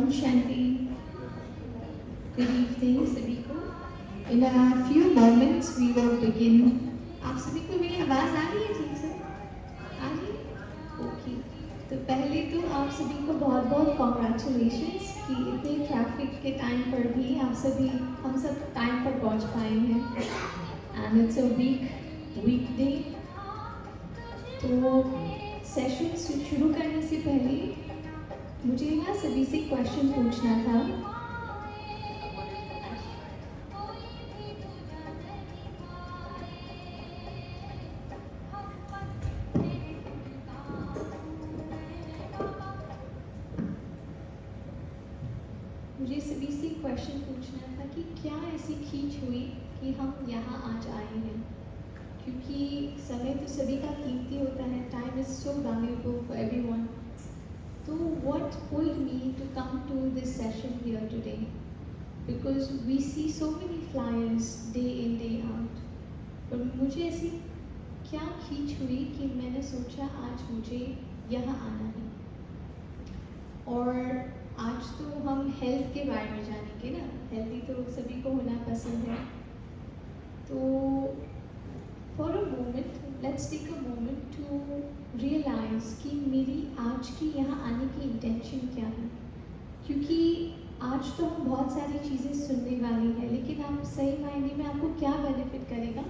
Om Shanti. Good evening सभी को। In a few moments we will begin. आप सभी को मेरी आवाज़ आ रही है ठीक से? आ रही है? ओके। तो पहले तो आप सभी को बहुत बहुत कॉन्ग्रेचुलेशंस कि इतने ट्रैफिक के टाइम पर भी हम सब टाइम पर पहुंच पाए हैं। एंड इट्स अ वीकडे। तो सेशन शुरू करने से पहले मुझे ना सभी से क्वेश्चन पूछना था। मुझे सभी से क्वेश्चन पूछना था कि क्या ऐसी खींच हुई कि हम यहाँ आज आए हैं, क्योंकि समय तो सभी का कीमती होता है। Time is so valuable for everyone. तो what pulled me to come to this session here today? Because we see so many flyers day in day out. पर मुझे ऐसी क्या खींच हुई कि मैंने सोचा आज मुझे यहाँ आना है। और आज तो हम हेल्थ के बारे में जानेंगे ना। हेल्थी तो सभी को होना पसंद है। तो for a moment let's take a moment to realise कि मेरी आज की यहाँ आने की इंटेंशन क्या है। क्योंकि आज तो हम बहुत सारी चीज़ें सुनने वाली हैं, लेकिन आप सही मायने में आपको क्या बेनिफिट करेगा?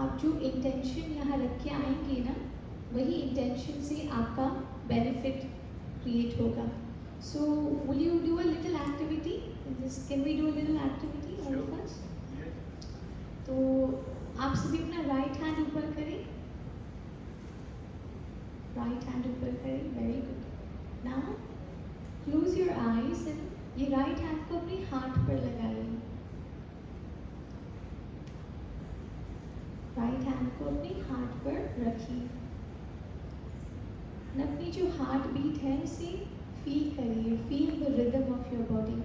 आप जो इंटेंशन यहाँ रख के आएंगे ना, वही इंटेंशन से आपका बेनिफिट क्रिएट होगा। So will you do a little activity? Can we do a little activity all of us? तो आप सभी अपना राइट हैंड ऊपर करें। राइट हैंड ऊपर करें। Very good. Now close your eyes and ये राइट हैंड को अपने हार्ट पर लगाइए। राइट हैंड को अपने हार्ट पर रखिए। अपनी जो हार्ट बीट है उसे फील करिए। Feel the rhythm of your body.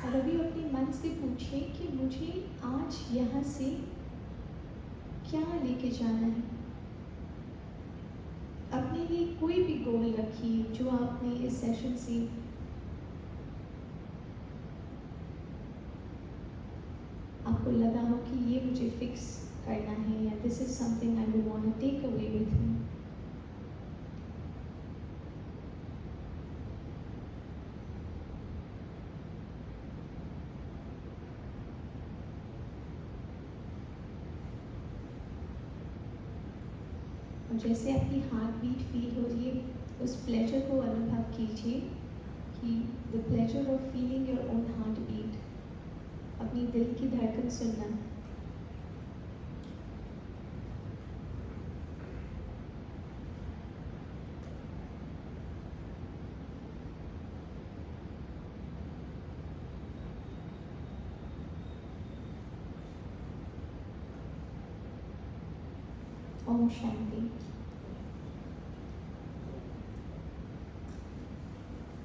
और अभी अपने मन से पूछिए कि मुझे आज यहाँ से क्या लेके जाना है। अपने लिए कोई भी गोल रखिए जो आपने इस सेशन से आपको लगा हो कि ये मुझे फिक्स करना है, या this is something I will want to take away with me. और जैसे आपकी हार्ट बीट फील हो रही है, उस प्लेजर को अनुभव कीजिए कि the pleasure of feeling your own heart beat. अपनी दिल की धड़कन सुनना। ओम शांति।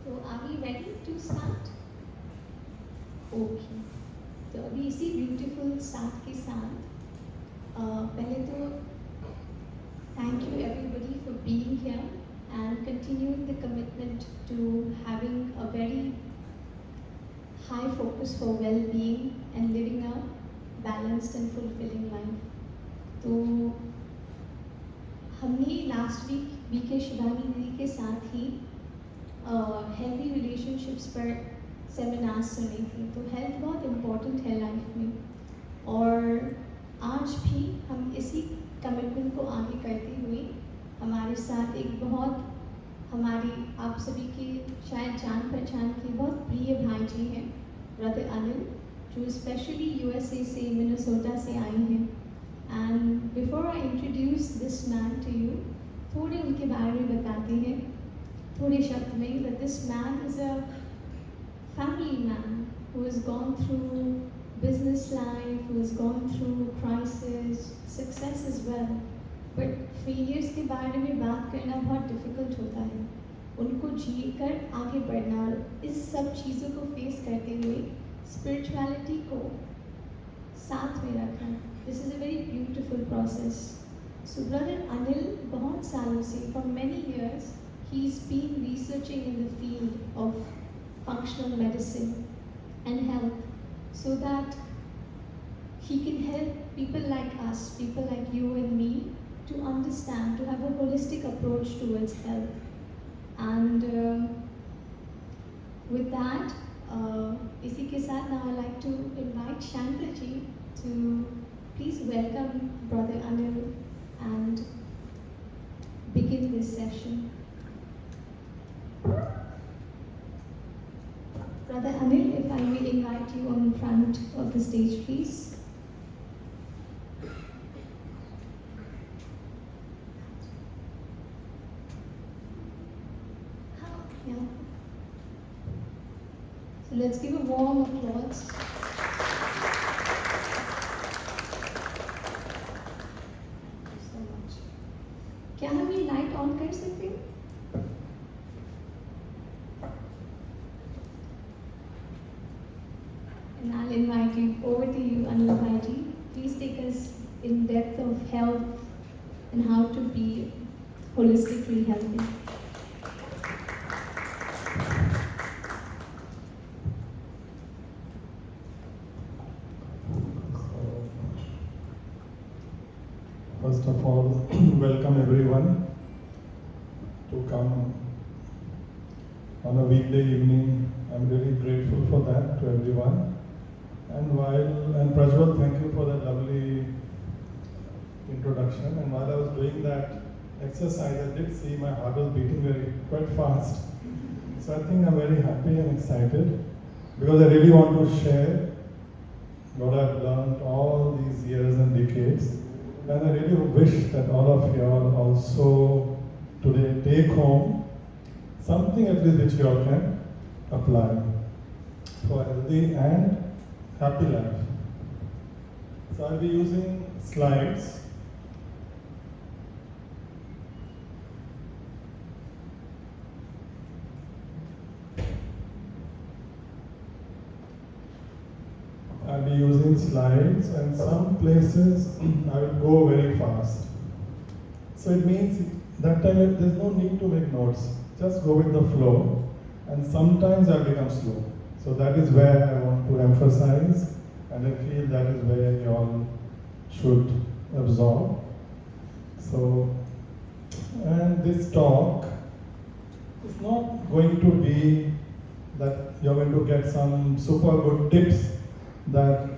तो are we ready to start? Okay. तो अभी इसी ब्यूटीफुल स्टार्ट के साथ पहले तो thank you everybody for being here and continuing the commitment to having a very high focus for well being and living a balanced and fulfilling life. तो हमने last week BK Shivani दीदी के साथ ही healthy relationships पर seminars सुने थे। तो health बहुत इम्पॉर्टेंट है लाइफ में, और आज भी हम इसी कमिटमेंट को आगे करते हुए हमारे साथ एक बहुत हमारी आप सभी के शायद जान पहचान के बहुत प्रिय भाई जी हैं, ब्रदर अनिल, जो स्पेशली यूएसए से मिनेसोटा से आए हैं। And before I introduce this man to you, थोड़े उनके बारे में बताते हैं थोड़े शब्द में। that this man is a family man who has gone through business life, who has gone through crisis, success as well. But failures के बारे में बात करना बहुत difficult होता है। उनको जी कर आगे बढ़ना, इस सब चीज़ों को फेस करते हुए स्पिरिचुअलिटी को साथ में रखना. This is a very beautiful process. So brother Anil, बहुत सालों से, for many years, he's been researching in the field of functional medicine and health, so that he can help people like us, people like you and me, to understand, to have a holistic approach towards health. And with that, इसी के साथ now I'd like to invite Shanta ji to please welcome Brother Anil and begin this session. Brother Anil, if I may invite you on front of the stage, please. Yeah. So let's give a warm applause. Thank you so much. क्या हम ये light on कर सकते हैं? And I'll invite you over to you, Anil Bhaiji. Please take us in depth of health and how to be holistically healthy. First of all, welcome everyone to come on a weekday evening. I'm really grateful for that to everyone. And Prajwal, thank you for that lovely introduction. And while I was doing that exercise, I did see my heart was beating quite fast. So I think I'm very happy and excited because I really want to share what I've learned all these years and decades. And I really wish that all of you all also today take home something at least which you all can apply for a healthy and happy life. So I'll be using slides. I'll be using slides, and some places I will go very fast. So it means that time there's no need to make notes. Just go with the flow, and sometimes I'll become slow. So that is where I want to emphasize, and I feel that is where you all should absorb. So, and this talk is not going to be that you're going to get some super good tips that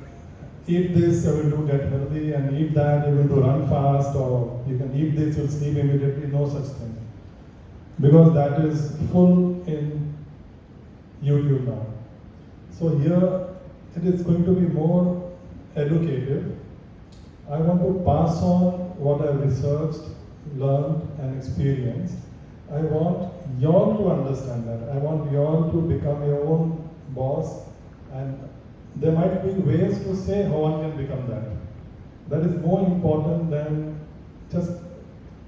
eat this, you're going to get healthy, and eat that, you're going to run fast, or you can eat this, you'll sleep immediately. No such thing. Because that is full in YouTube now. So here it is going to be more educative. I want to pass on what I've researched, learned, and experienced. I want you all to understand that. I want you all to become your own boss, and there might be ways to say how one can become that. That is more important than just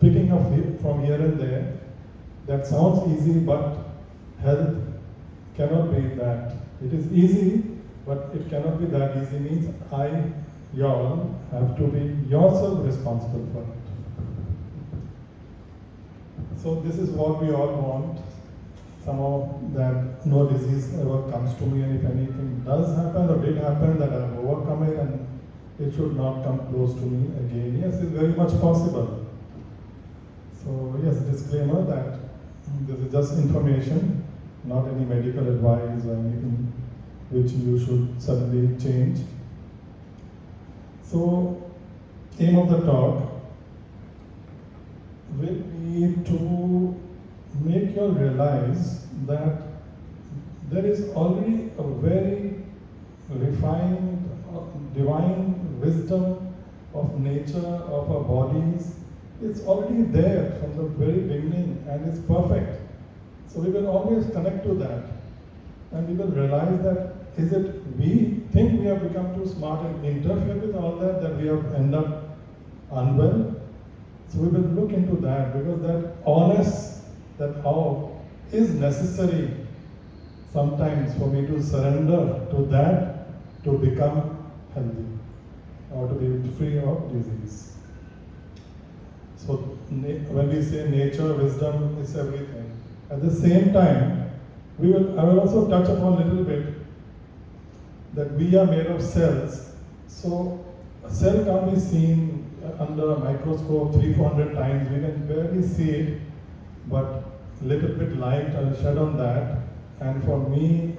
picking up from here and there. That sounds easy, but health cannot be that. It is easy, but it cannot be that easy. Means y'all have to be yourself responsible for it. So this is what we all want. Somehow that no disease ever comes to me, and if anything does happen or did happen, that I have overcome it and it should not come close to me again. Yes, it's very much possible. So yes, disclaimer that this is just information, not any medical advice or anything which you should suddenly change. So, aim of the talk will be to make you realize that there is already a very refined, divine wisdom of nature, of our bodies. It's already there from the very beginning, and it's perfect. So we will always connect to that, and we will realize that is it we think we have become too smart and interfere with all that we have ended up unwell. So we will look into that, because that honest, that how is necessary sometimes for me to surrender to that to become healthy. or to be free of disease. So when we say nature, wisdom is everything. At the same time, I will also touch upon a little bit that we are made of cells. So a cell can't be seen under a microscope 300-400 times. We can barely see it, but little bit light I'll shed on that. And for me,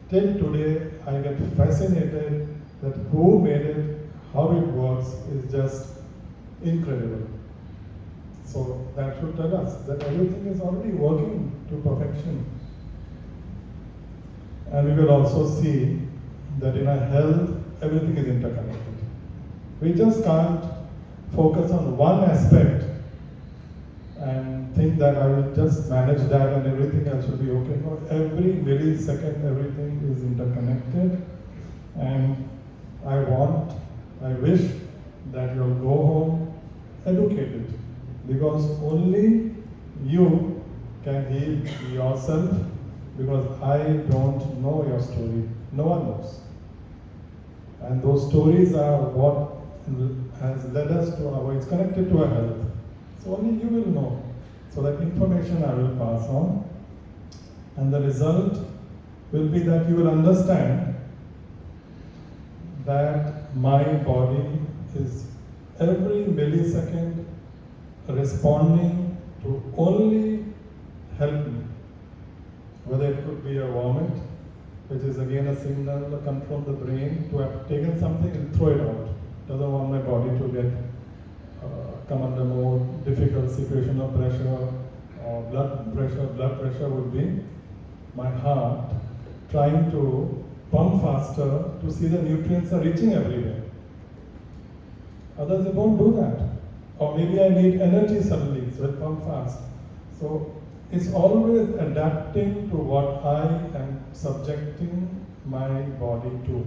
till today, I get fascinated that who made it, how it works is just incredible. So that should tell us that everything is already working to perfection. And we will also see that in our health, everything is interconnected. We just can't focus on one aspect and think that I will just manage that and everything else will be okay. No, every millisecond, everything is interconnected. And I wish that you'll go home educated, because only you can heal yourself, because I don't know your story. No one knows. And those stories are what has led us to it's connected to our health. So only you will know. So that information I will pass on. And the result will be that you will understand that my body is every millisecond responding to only help me. Whether it could be a vomit, which is again a signal come from the brain to have taken something and throw it out. Doesn't want my body to get come under more difficult situation of pressure or blood pressure. Blood pressure would be my heart trying to pump faster to see the nutrients are reaching everywhere. Others, they won't do that. Or maybe I need energy suddenly, so it pump fast. So it's always adapting to what I am subjecting my body to.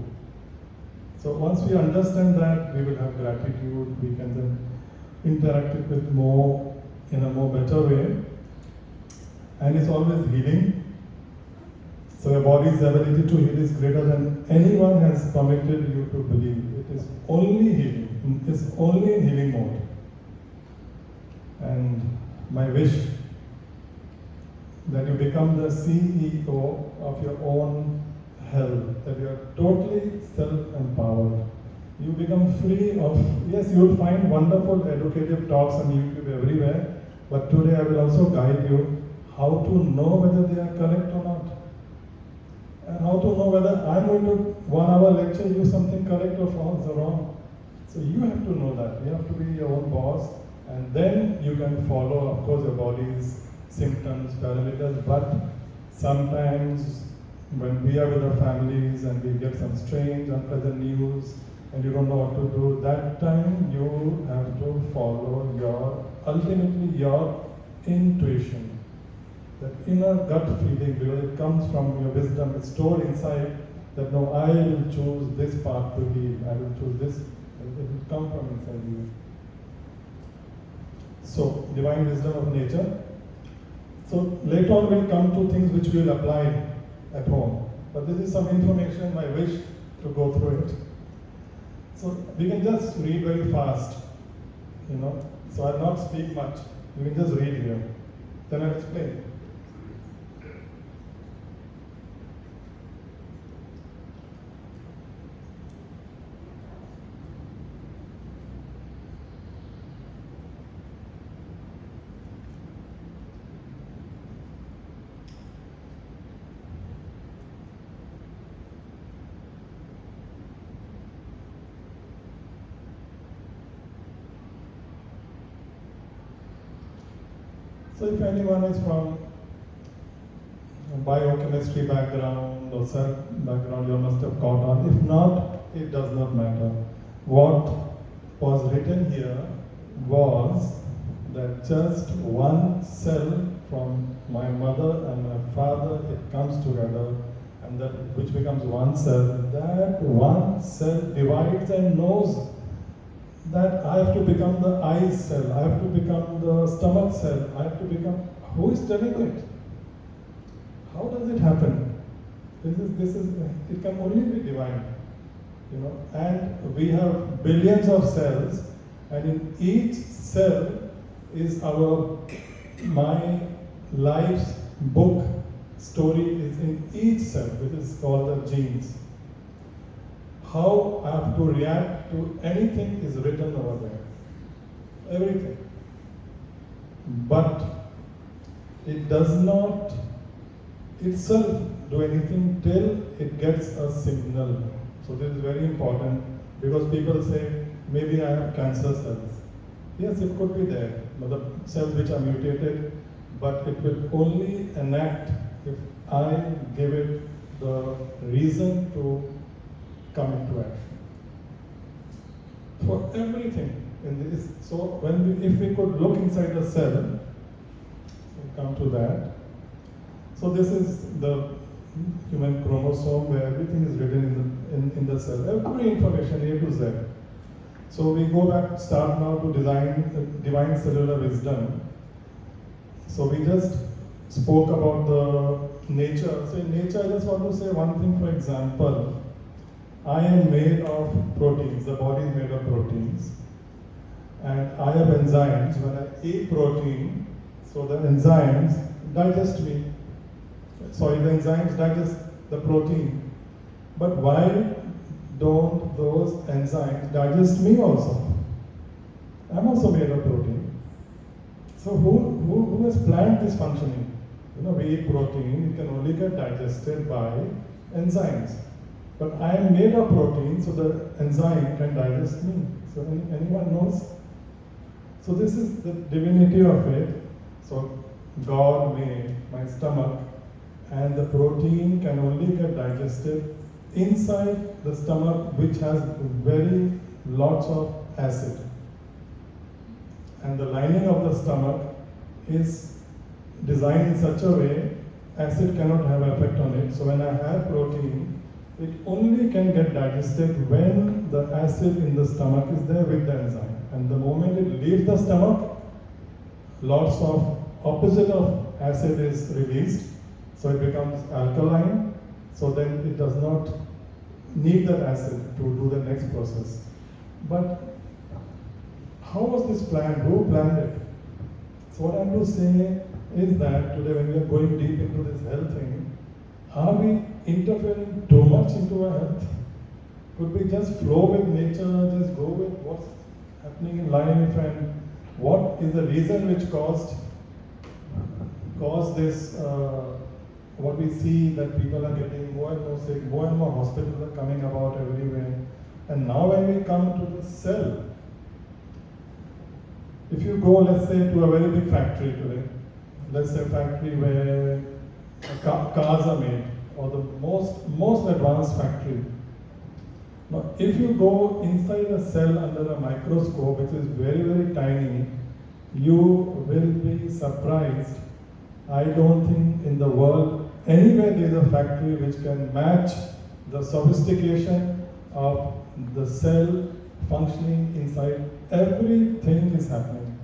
So once we understand that, we will have gratitude, we can then interact it with in a more better way. And it's always healing. So your body's ability to heal is greater than anyone has permitted you to believe. It is only healing. It's only in healing mode. And my wish that you become the CEO of your own health, that you are totally self-empowered. You become free of, yes, you will find wonderful educative talks on YouTube everywhere, but today I will also guide you how to know whether they are correct or not. And how to know whether I'm going to 1 hour lecture you something correct or false or wrong. So you have to know that. You have to be your own boss, and then you can follow, of course, your body's symptoms, parameters, but sometimes when we are with our families and we get some strange, unpleasant news and you don't know what to do, that time you have to follow ultimately your intuition. That inner gut feeling, because it comes from your wisdom, it's stored inside, that no, I will choose this path to heal, I will choose this, it will come from inside you. So, divine wisdom of nature. So, later on we'll come to things which we will apply at home. But this is some information I wish to go through it. So, we can just read very fast, So, I'll not speak much. You can just read here. Then I'll explain. So if anyone is from a biochemistry background or cell background, you must have caught on. If not, it does not matter. What was written here was that just one cell from my mother and my father, it comes together, and that which becomes one cell. That one cell divides and knows that I have to become the eye cell, I have to become the stomach cell, I have to become, who is telling it? How does it happen? This is, it can only be divine. and we have billions of cells, and in each cell is my life's book story is in each cell, which is called the genes. How I have to react to anything is written over there. Everything. But it does not itself do anything till it gets a signal. So this is very important, because people say, maybe I have cancer cells. Yes, it could be there, the cells which are mutated, but it will only enact if I give it the reason to come into action. For everything in this, so if we could look inside the cell, so come to that. So this is the human chromosome where everything is written in the cell, every information A to Z. So we start now to divine cellular wisdom. So we just spoke about the nature. So in nature, I just want to say one thing, for example, I am made of proteins, the body is made of proteins. And I have enzymes. When I eat protein, so the enzymes digest me. Sorry, the enzymes digest the protein. But why don't those enzymes digest me also? I'm also made of protein. So who has planned this functioning? We eat protein, it can only get digested by enzymes. But I am made of protein, so the enzyme can digest me. So anyone knows? So this is the divinity of it. So God made my stomach, and the protein can only get digested inside the stomach, which has very lots of acid. And the lining of the stomach is designed in such a way, acid cannot have effect on it. So when I have protein, it only can get digested when the acid in the stomach is there with the enzyme. And the moment it leaves the stomach, lots of opposite of acid is released. So it becomes alkaline. So then it does not need that acid to do the next process. But how was this planned? Who planned it? So what I'm to say is that today when we are going deep into this health thing, are we interfering too much into our health? Could we just flow with nature, just go with what's happening in life, and what is the reason which caused this, what we see that people are getting more and more sick, more and more hospitals are coming about everywhere. And now when we come to the cell, if you go, let's say, to a very big factory today, let's say a factory where cars are made, or the most advanced factory. Now, if you go inside a cell under a microscope, which is very, very tiny, you will be surprised. I don't think in the world anywhere there is a factory which can match the sophistication of the cell functioning inside. Everything is happening.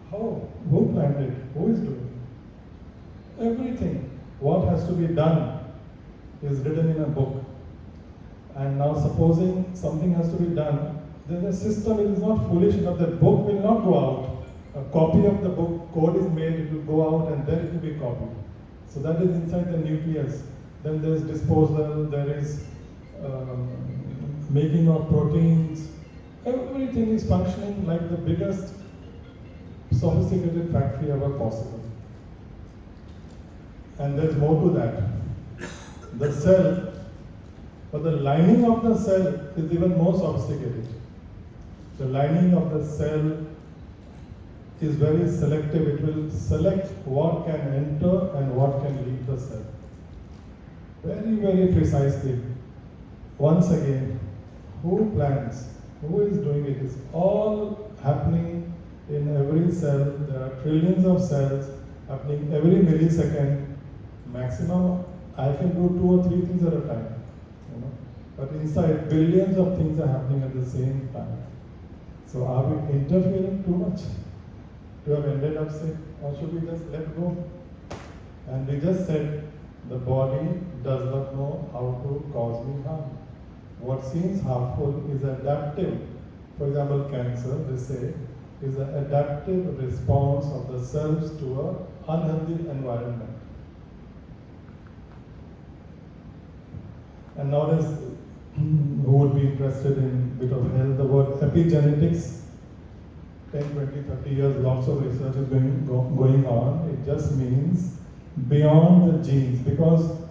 How? Who planned it? Who is doing it? Everything. What has to be done is written in a book. And now supposing something has to be done, then the system is not foolish enough. That book will not go out. A copy of the book, code is made, it will go out, and then it will be copied. So that is inside the nucleus. Then there is disposal, there is making of proteins. Everything is functioning like the biggest sophisticated factory ever possible. And there's more to that. The cell, but the lining of the cell is even more sophisticated. The lining of the cell is very selective. It will select what can enter and what can leave the cell. Very, very precisely. Once again, who plans? Who is doing it? It's all happening in every cell. There are trillions of cells happening every millisecond. Maximum, I can do 2 or 3 things at a time. But inside, billions of things are happening at the same time. So are we interfering too much? To have ended up sick, or should we just let go? And we just said, the body does not know how to cause me harm. what seems harmful is adaptive. For example, cancer, they say, is an adaptive response of the cells to an unhealthy environment. And nowadays, who would be interested in a bit of health, the word epigenetics, 10, 20, 30 years, lots of research is going on. It just means beyond the genes, because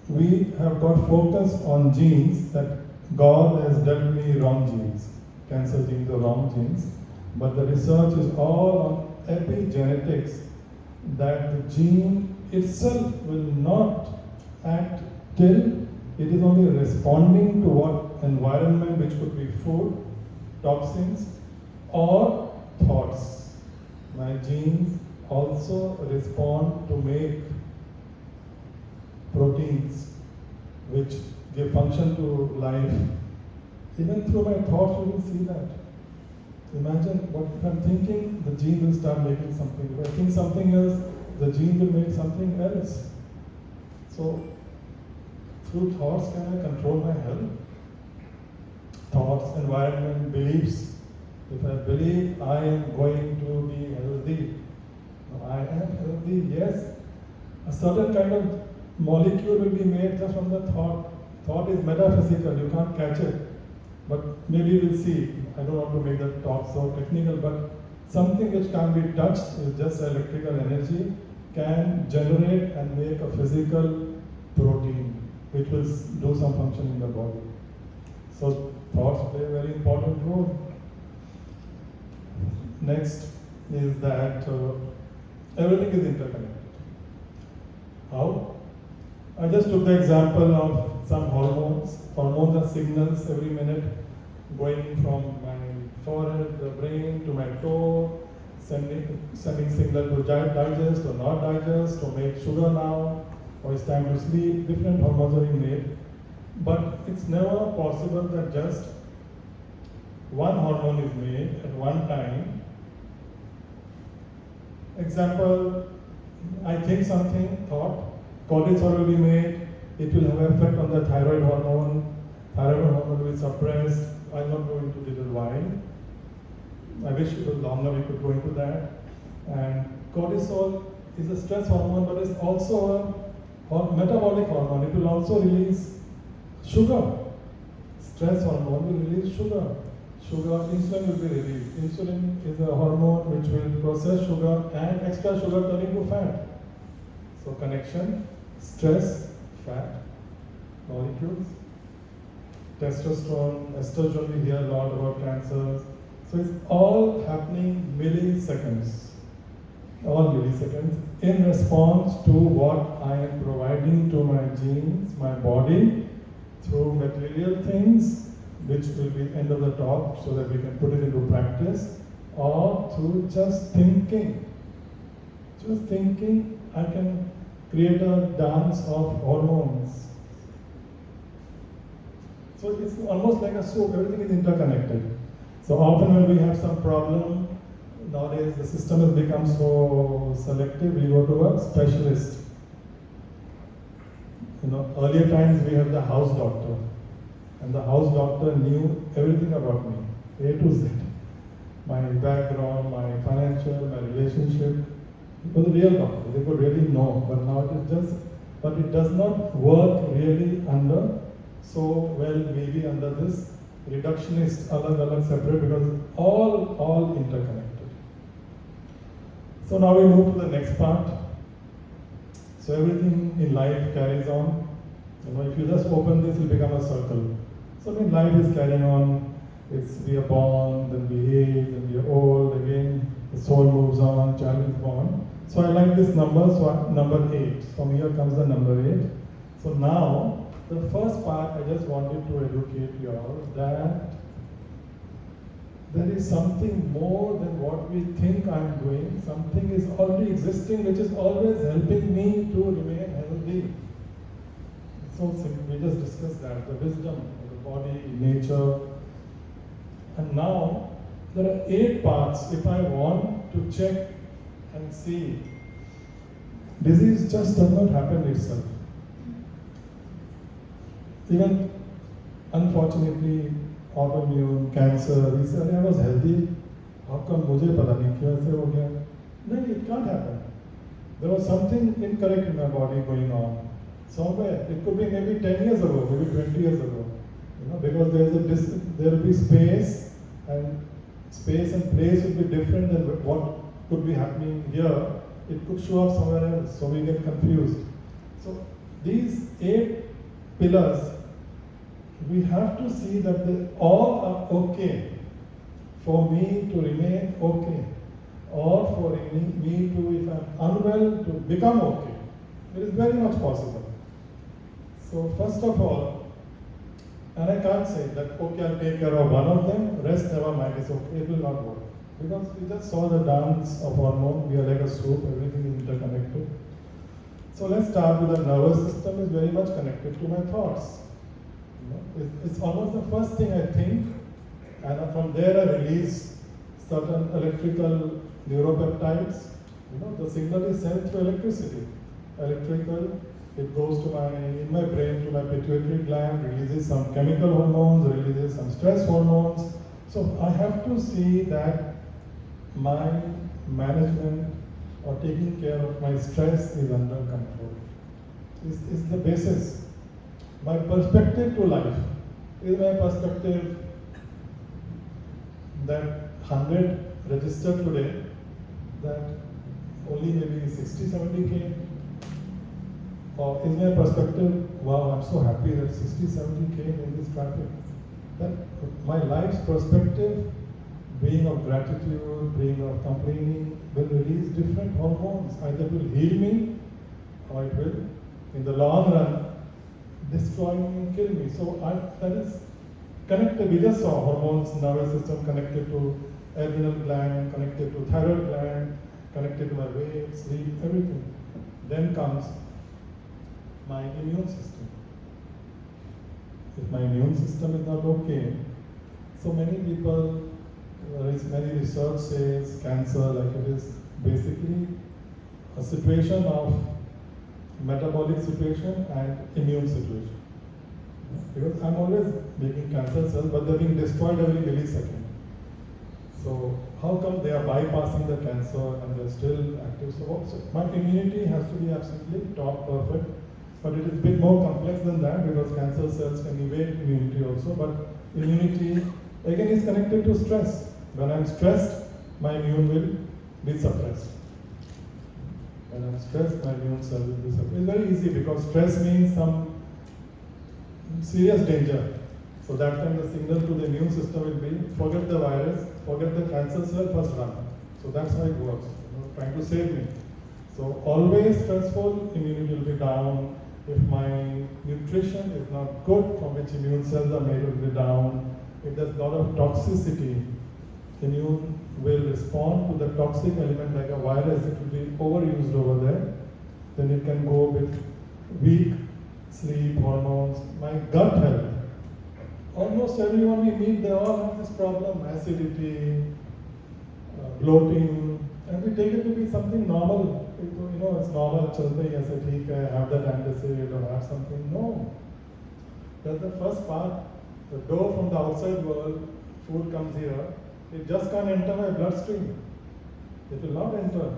we have got focused on genes that God has dealt me wrong genes, cancer genes or wrong genes, but the research is all on epigenetics, that the gene itself will not act till it is only responding to what environment, which could be food, toxins, or thoughts. My genes also respond to make proteins which give function to life. Even through my thoughts, you will see that. Imagine what if I'm thinking, the gene will start making something. If I think something else, the gene will make something else. So, through thoughts, can I control my health? Thoughts, environment, beliefs. If I believe I am going to be healthy, I am healthy, yes. A certain kind of molecule will be made just from the thought. Thought is metaphysical, you can't catch it. But maybe we'll see. I don't want to make the talk so technical, but something which can be touched with just electrical energy can generate and make a physical protein which will do some function in the body. So thoughts play a very important role. Next is that everything is interconnected. How? I just took the example of some hormones. Hormones are signals every minute going from my forehead, the brain, to my toe, sending signal to digest or not digest, to make sugar now, or it's time to sleep. Different hormones are being made. But it's never possible that just one hormone is made at one time. Example, I think something, thought, cortisol will be made, it will have effect on the thyroid hormone will be suppressed. I'll not go into detail why. I wish it was longer, we could go into that. And cortisol is a stress hormone, but it's also a metabolic hormone. It will also release sugar. Stress hormone will release sugar. Insulin will be released. Insulin is a hormone which will process sugar and extra sugar turning to fat. So connection, stress, fat, molecules, testosterone, estrogen, we hear a lot about cancers. So it's all happening milliseconds, in response to what I am providing to my genes, my body, through material things, which will be end of the talk so that we can put it into practice, or through just thinking. Just thinking, I can create a dance of hormones. So it's almost like a soup, everything is interconnected. So often when we have some problem, nowadays the system has become so selective, we go to a specialist. Earlier times we had the house doctor. And the house doctor knew everything about me, A to Z. My background, my financial, my relationship. It was a real doctor, they could really know. But now it does not work really so well maybe under this reductionist, alag separate, because it's all interconnected. So now we move to the next part. So everything in life carries on. If you just open this, it will become a circle. So life is carrying on. We are born, then we age, then we are old again. The soul moves on, child is born. So I like this number, so number 8. From here comes the number 8. So now, the first part, I just wanted to educate you all that there is something more than what we think I'm doing. Something is already existing, which is always helping me to remain healthy. So simple. We just discussed that, the wisdom of the body, nature. And now, there are 8 parts. If I want to check and see, disease just does not happen itself. Even unfortunately, autoimmune, cancer, we say, I was healthy, how come मुझे पता नहीं क्यों ऐसे हो गया? No, it can't happen. There was something incorrect in my body going on. Somewhere, it could be maybe 10 years ago, maybe 20 years ago. Because there will be space and place will be different than what could be happening here. It could show up somewhere else, so we get confused. So these 8 pillars, we have to see that they all are okay for me to remain okay, or for me to, if I'm unwell, to become okay. It is very much possible. So first of all, and I can't say that, okay, I'll take care of one of them, rest never mind, it's okay, it will not work. Because we just saw the dance of hormone, we are like a soup, everything is interconnected. So let's start with the nervous system is very much connected to my thoughts. It's almost the first thing I think, and from there I release certain electrical neuropeptides. The signal is sent through electricity. Electrical, it goes to in my brain to my pituitary gland, releases some chemical hormones, releases some stress hormones. So I have to see that my management or taking care of my stress is under control. Is the basis. My perspective to life is my perspective that 100 registered today, that only maybe 60, 70 came. Or is my perspective, wow, I'm so happy that 60, 70 came in this traffic. That my life's perspective, being of gratitude, being of complaining, will release different hormones. Either it will heal me, or it will, in the long run, destroy me and kill me. So that is connected. We just saw hormones, nervous system connected to adrenal gland, connected to thyroid gland, connected to my weight, sleep, everything. Then comes my immune system. If my immune system is not okay, so many people, many research says cancer, like it is basically a situation of metabolic situation and immune situation. Because I'm always making cancer cells, but they're being destroyed every millisecond. So how come they are bypassing the cancer and they're still active? So my immunity has to be absolutely top perfect, but it is a bit more complex than that because cancer cells can evade immunity also. But immunity again is connected to stress. When I'm stressed, my immune will be suppressed. When I'm stressed, my immune cell will be suppressed. It's very easy because stress means some serious danger. So that time the signal to the immune system will be, forget the virus, forget the cancer cell, first run. So that's how it works, trying to save me. So always stressful, immunity will be down. If my nutrition is not good, from which immune cells are made, will be down. If there's a lot of toxicity, immune will respond to the toxic element like a virus. It will be overused over there. Then it can go with weak sleep, hormones, my gut health. Almost everyone we meet, they all have this problem, acidity, bloating, and we take it to be something normal. It's normal, chalte hi aise, theek hai, have that antacid or have something. No. That's the first part. The dough from the outside world, food comes here, it just can't enter my bloodstream. It will not enter.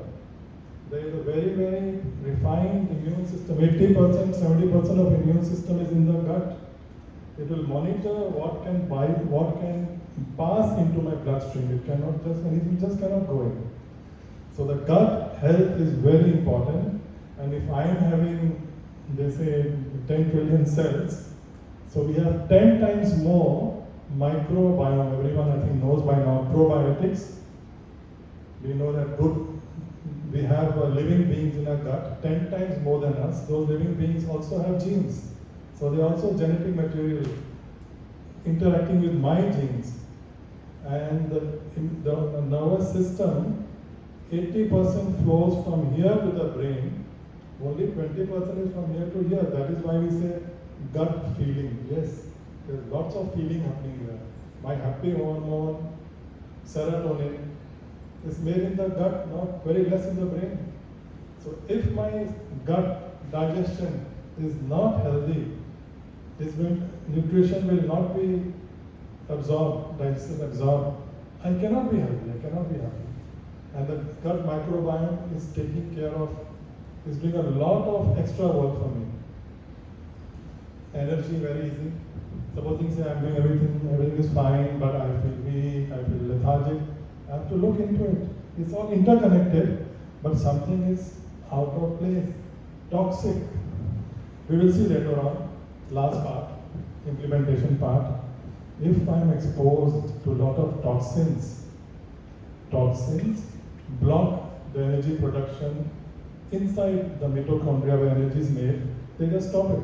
There is a very, very refined immune system. 80%, 70% of immune system is in the gut. It will monitor what can pass into my bloodstream. It cannot anything just cannot go in. So the gut health is very important. And if I am having, they say, 10 trillion cells, so we have 10 times more microbiome. Everyone I think knows by now probiotics. We know that we have living beings in our gut, 10 times more than us. Those living beings also have genes. So they are also genetic material interacting with my genes. And in the nervous system, 80% flows from here to the brain, only 20% is from here to here. That is why we say gut feeling. Yes, there's lots of feeling happening here. My happy hormone, serotonin, is made in the gut, not very less in the brain. So if my gut digestion is not healthy, Nutrition will not be absorbed, digested, absorbed. I cannot be healthy, I cannot be happy. And the gut microbiome is taking care of, is doing a lot of extra work for me. Energy, very easy. Supposing say I'm doing everything is fine, but I feel weak, I feel lethargic. I have to look into it. It's all interconnected, but something is out of place, toxic. We will see later on, last part, implementation part. If I am exposed to a lot of toxins block the energy production inside the mitochondria where energy is made, they just stop it.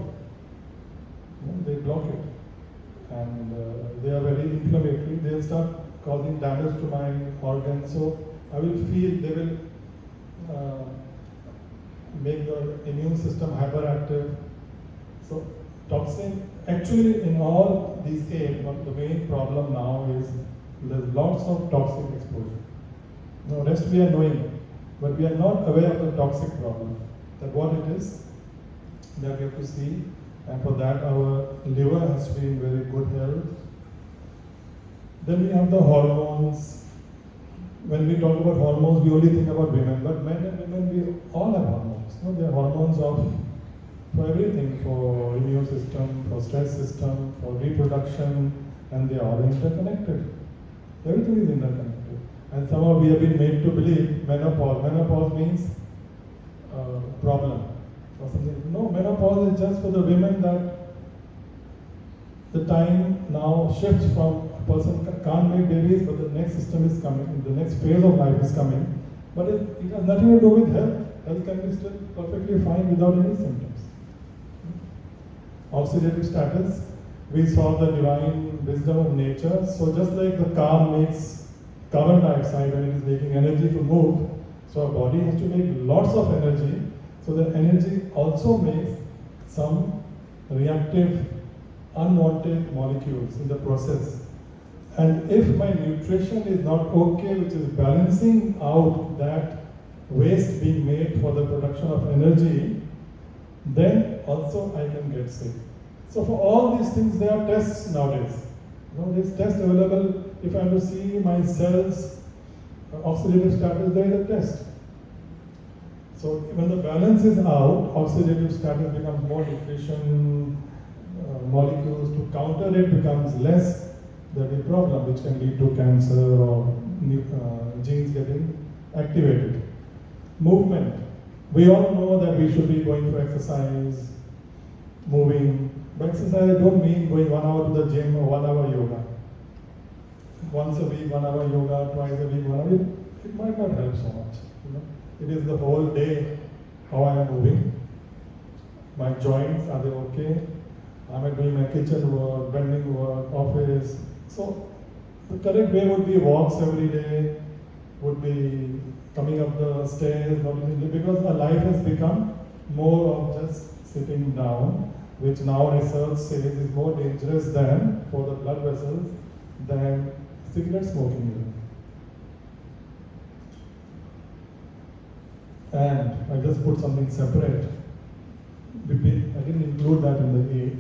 They block it. And they are very inflammatory. They'll start causing damage to my organs. So I will feel they will make the immune system hyperactive. So toxin, actually in all these eight, the main problem now is there's lots of toxic exposure. The rest we are knowing, but we are not aware of the toxic problem. That what it is, that we have to see. And for that our liver has to be in very good health. Then we have the hormones. When we talk about hormones, we only think about women, but men and women, we all have hormones. There are hormones for everything, for immune system, for stress system, for reproduction, and they are all interconnected. Everything is interconnected. And somehow we have been made to believe menopause. Menopause means problem or something. No, menopause is just for the women that the time now shifts from a person can't make babies, but the next system is coming, the next phase of life is coming. But it has nothing to do with health. Health can be still perfectly fine without any symptoms. Oxidative status, we saw the divine wisdom of nature. So just like the car makes carbon dioxide when it is making energy to move, so our body has to make lots of energy. So the energy also makes some reactive, unwanted molecules in the process. And if my nutrition is not okay, which is balancing out that waste being made for the production of energy, then also I can get sick. So for all these things, there are tests nowadays. There's tests available. If I am to see my cells, oxidative status, there is a test. So when the balance is out, oxidative status becomes more, nutrition molecules to counter it becomes less. There will be a problem which can lead to cancer or genes getting activated. Movement. We all know that we should be going for exercise, moving. By exercise, I don't mean going 1 hour to the gym or 1 hour yoga. Once a week, 1 hour yoga, twice a week, 1 hour. It might not help so much. It is the whole day how I am moving. My joints, are they okay? Am I doing my kitchen work, bending work, office? So the correct way would be walks every day, would be coming up the stairs, not immediately, because our life has become more of just sitting down, which now research says is more dangerous than for the blood vessels than cigarette smoking even. And I just put something separate. I didn't include that in the 8.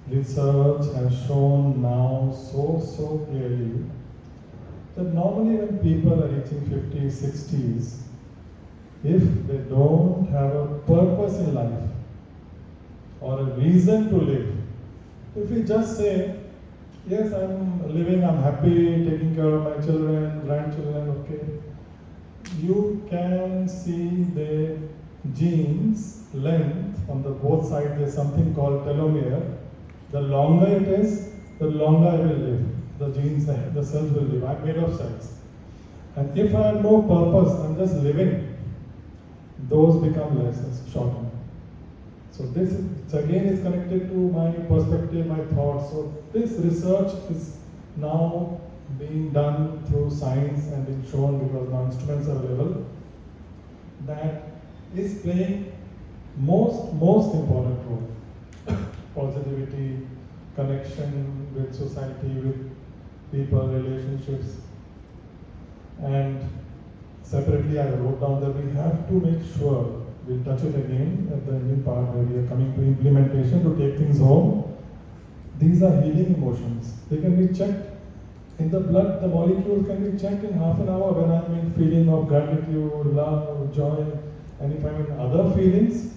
Research has shown now so clearly that normally when people are reaching 50s, 60s, if they don't have a purpose in life or a reason to live, if we just say, yes, I'm living, I'm happy, taking care of my children, grandchildren, okay, you can see the genes length on the both sides. There's something called telomere. The longer it is, the longer I will live. The genes, the cells will live. I'm made of cells. And if I have no purpose, I'm just living, those become less, shorter. So this again is connected to my perspective, my thoughts. So this research is now being done through science and being shown because now instruments are available, that is playing most important role. Positivity, connection with society, with people, relationships. And separately I wrote down that we have to make sure, we'll touch it again at the ending part where we are coming to implementation to take things home. These are healing emotions. They can be checked in the blood. The molecules can be checked in half an hour when I'm in feeling of gratitude, love, joy, and if I'm in other feelings.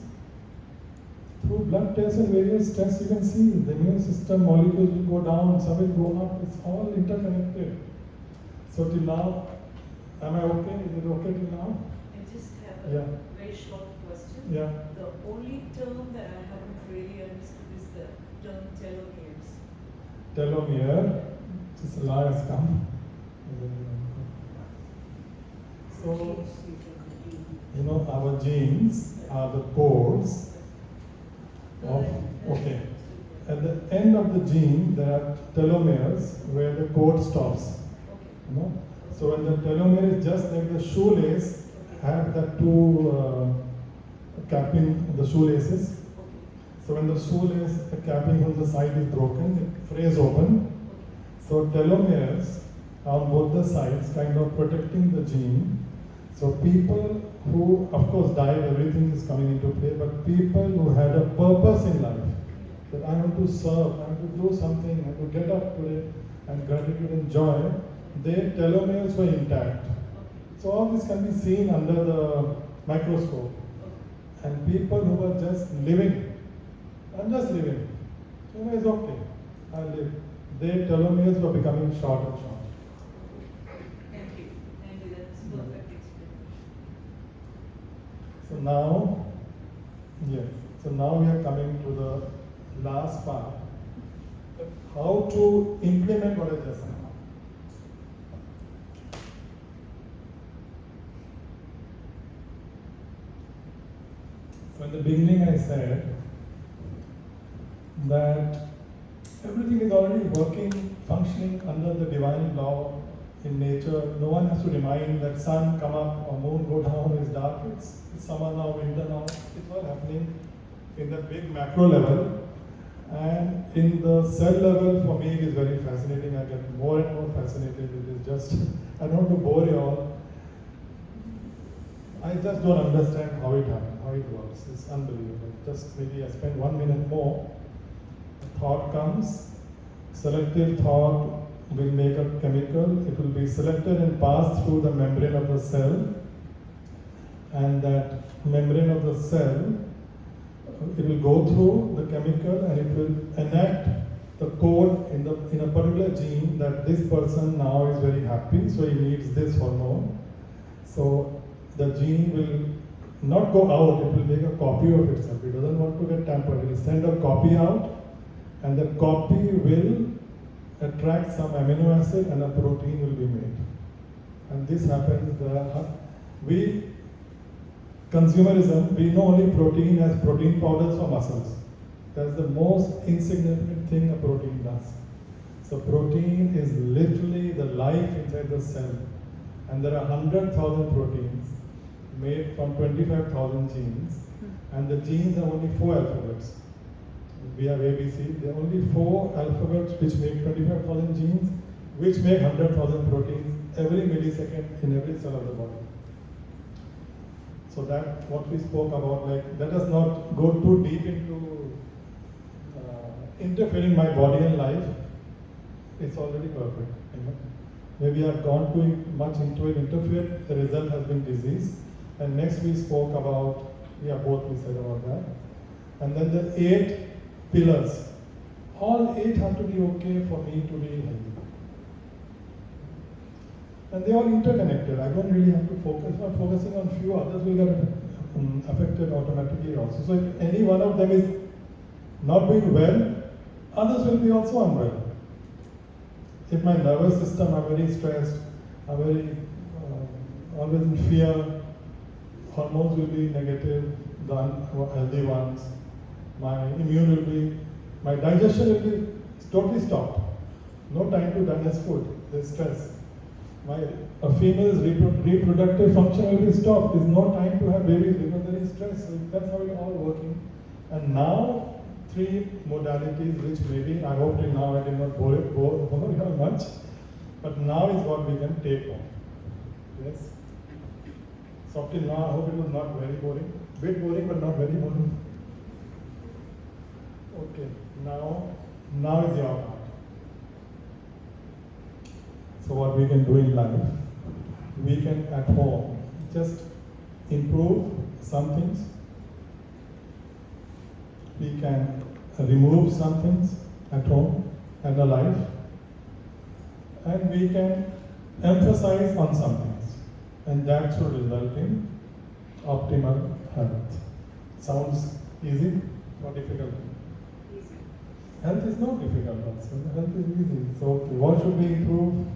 Through blood tests and various tests, you can see the immune system molecules will go down, some will go up. It's all interconnected. So till now, am I okay? Is it okay till now? I just have a Yeah. very short question. Yeah. The only term that I haven't really understood is the term telomeres. Telomere, just a lie has come. So, you know, our genes are the codes of, okay. At the end of the gene, there are telomeres where the code stops. You know? So when the telomere is just like the shoelace, have the two capping the shoelaces. So when the shoelace, the capping on the side is broken, it frays open. So telomeres on both the sides, kind of protecting the gene. So people who, of course, died, everything is coming into play, but people who had a purpose in life, that I want to serve, I want to do something, I want to get up today, and gratitude and joy, their telomeres were intact. So all this can be seen under the microscope. And people who were just living, I'm just living, you know, it's okay, I live. Their telomeres were becoming short and short. Thank you. Thank you. That's perfect explanation. So now, yes, so now we are coming to the last part. How to implement what I just said. So in the beginning I said that everything is already working, functioning under the divine law in nature. No one has to remind that sun come up or moon go down, it's dark, it's summer now, winter now. It's all happening in the big macro level. And in the cell level, for me, it is very fascinating. I get more and more fascinated. It is just, I don't want to bore you all. I just don't understand how it happens, how it works. It's unbelievable. Just maybe I spend 1 minute more. Thought comes, selective thought will make a chemical. It will be selected and passed through the membrane of the cell. And that membrane of the cell, it will go through the chemical and it will enact the code in a particular gene that this person now is very happy, so he needs this hormone. So the gene will not go out, it will make a copy of itself. It doesn't want to get tampered. It will send a copy out, and the copy will attract some amino acid and a protein will be made. And this happens, consumerism, we know only protein as protein powders for muscles. That's the most insignificant thing a protein does. So protein is literally the life inside the cell. And there are 100,000 proteins made from 25,000 genes. And the genes have only 4 alphabets. We have ABC. There are only 4 alphabets which make 25,000 genes, which make 100,000 proteins every millisecond in every cell of the body. So that what we spoke about, like, let us not go too deep into interfering my body and life. It's already perfect. You know? Maybe I've gone too much into it, interfered, the result has been disease. And next we spoke about, both we said about that. And then the 8 pillars. All 8 have to be okay for me to be healthy. And they are interconnected. I don't really have to focus. Not focusing on few, others will get affected automatically also. So if any one of them is not doing well, others will be also unwell. If my nervous system are very stressed, are very always in fear, hormones will be negative, the healthy ones. My immune will be, my digestion will be totally stopped. No time to digest food. There's stress. A female's reproductive function will be stopped. There's no time to have babies because there is stress. So that's how it's all working. And now, 3 modalities which maybe, I hope till now I did not bore you much, but now is what we can take on. Yes? So up till now, I hope it was not very boring. Bit boring, but not very boring. Okay, now Now is your part. So what we can do in life, we can at home just improve some things. We can remove some things at home and our life. And we can emphasize on some things. And that should result in optimal health. Sounds easy or difficult? Easy. Health is not difficult also. Health is easy. So what should we improve?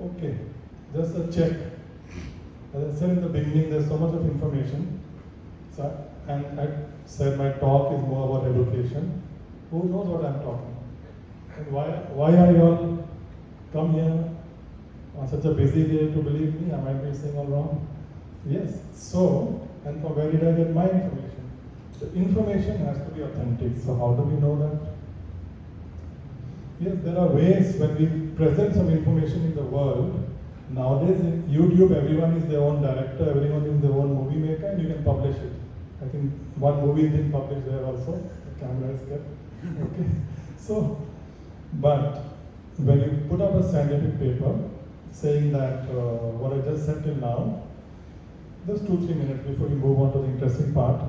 Okay, just a check. As I said in the beginning, there's so much of information. So, and I said my talk is more about education. Who knows what I'm talking? And why are you all come here on such a busy day to believe me? I might be saying all wrong. Yes. So, and from where did I get my information? The information has to be authentic. So how do we know that? Yes, there are ways when we present some information in the world. Nowadays in YouTube, everyone is their own director, everyone is their own movie maker, and you can publish it. I think one movie is being published there also. The camera is kept. Okay. So, but when you put up a scientific paper saying that what I just said till now, just 2-3 minutes before we move on to the interesting part,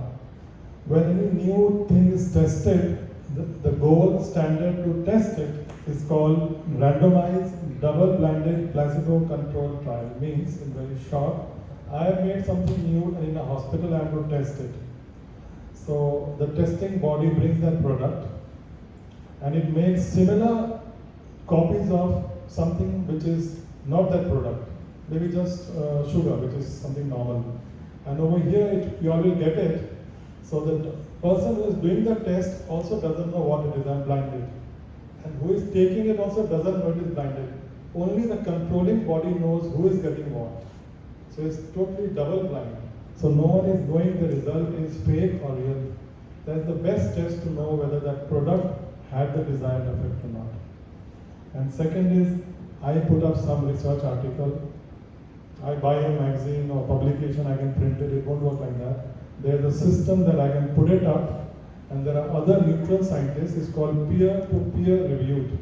when any new thing is tested, the gold standard to test it is called randomized, double-blinded, placebo-controlled trial. Means, in very short, I have made something new and in a hospital I have to test it. So the testing body brings that product and it makes similar copies of something which is not that product. Maybe just sugar, which is something normal. And over here, you all will get it. So the person who is doing the test also doesn't know what it is, I'm blinded. And who is taking it also doesn't know it is blinded. Only the controlling body knows who is getting what. So it's totally double blind. So no one is knowing the result is fake or real. That's the best test to know whether that product had the desired effect or not. And second is, I put up some research article. I buy a magazine or publication, I can print it won't work like that. There's a system that I can put it up, and there are other neutral scientists. It's called peer-to-peer reviewed.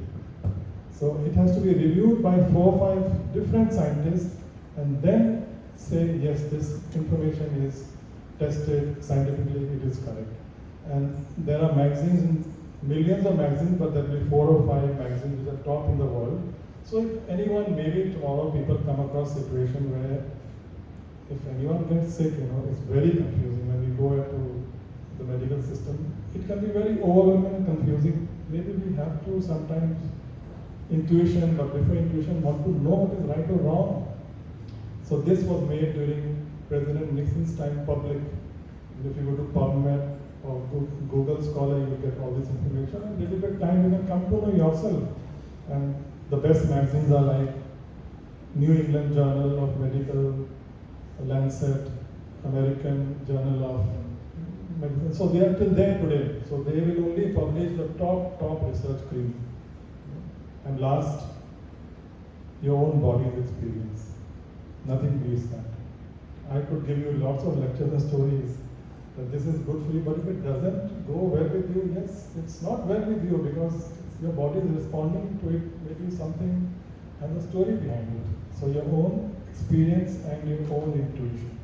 So it has to be reviewed by 4 or 5 different scientists, and then say, yes, this information is tested scientifically, it is correct. And there are magazines, millions of magazines, but there will be 4 or 5 magazines which are top in the world. So if anyone, maybe tomorrow people come across a situation where if anyone gets sick, it's very confusing when we go into the medical system. It can be very overwhelming and confusing. Maybe we have to sometimes intuition, but before intuition, want to know what is right or wrong. So this was made during President Nixon's time public. If you go to PubMed or Google Scholar, you will get all this information. And little bit time you can come to know yourself. And the best magazines are like New England Journal of Medical, Lancet, American Journal of Medicine. So they are till there today. So they will only publish the top research cream. And last, your own body's experience. Nothing beats that. I could give you lots of lectures and stories that this is good for you, but if it doesn't go well with you, yes, it's not well with you because your body is responding to it, maybe something has a story behind it. So your own experience and your own intuition.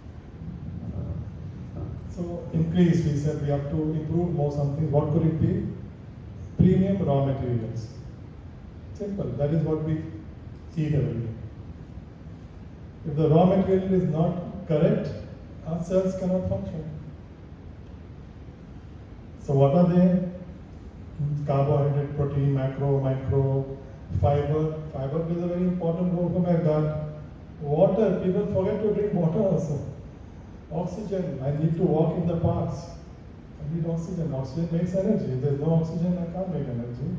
So increase, we said we have to improve more something. What could it be? Premium raw materials. Simple, that is what we eat every day. If the raw material is not correct, our cells cannot function. So what are they? Carbohydrate, protein, macro, micro, fiber. Fiber plays a very important role for my gut. Water, people forget to drink water also. Oxygen, I need to walk in the parks. I need oxygen. Oxygen makes energy. If there's no oxygen, I can't make energy.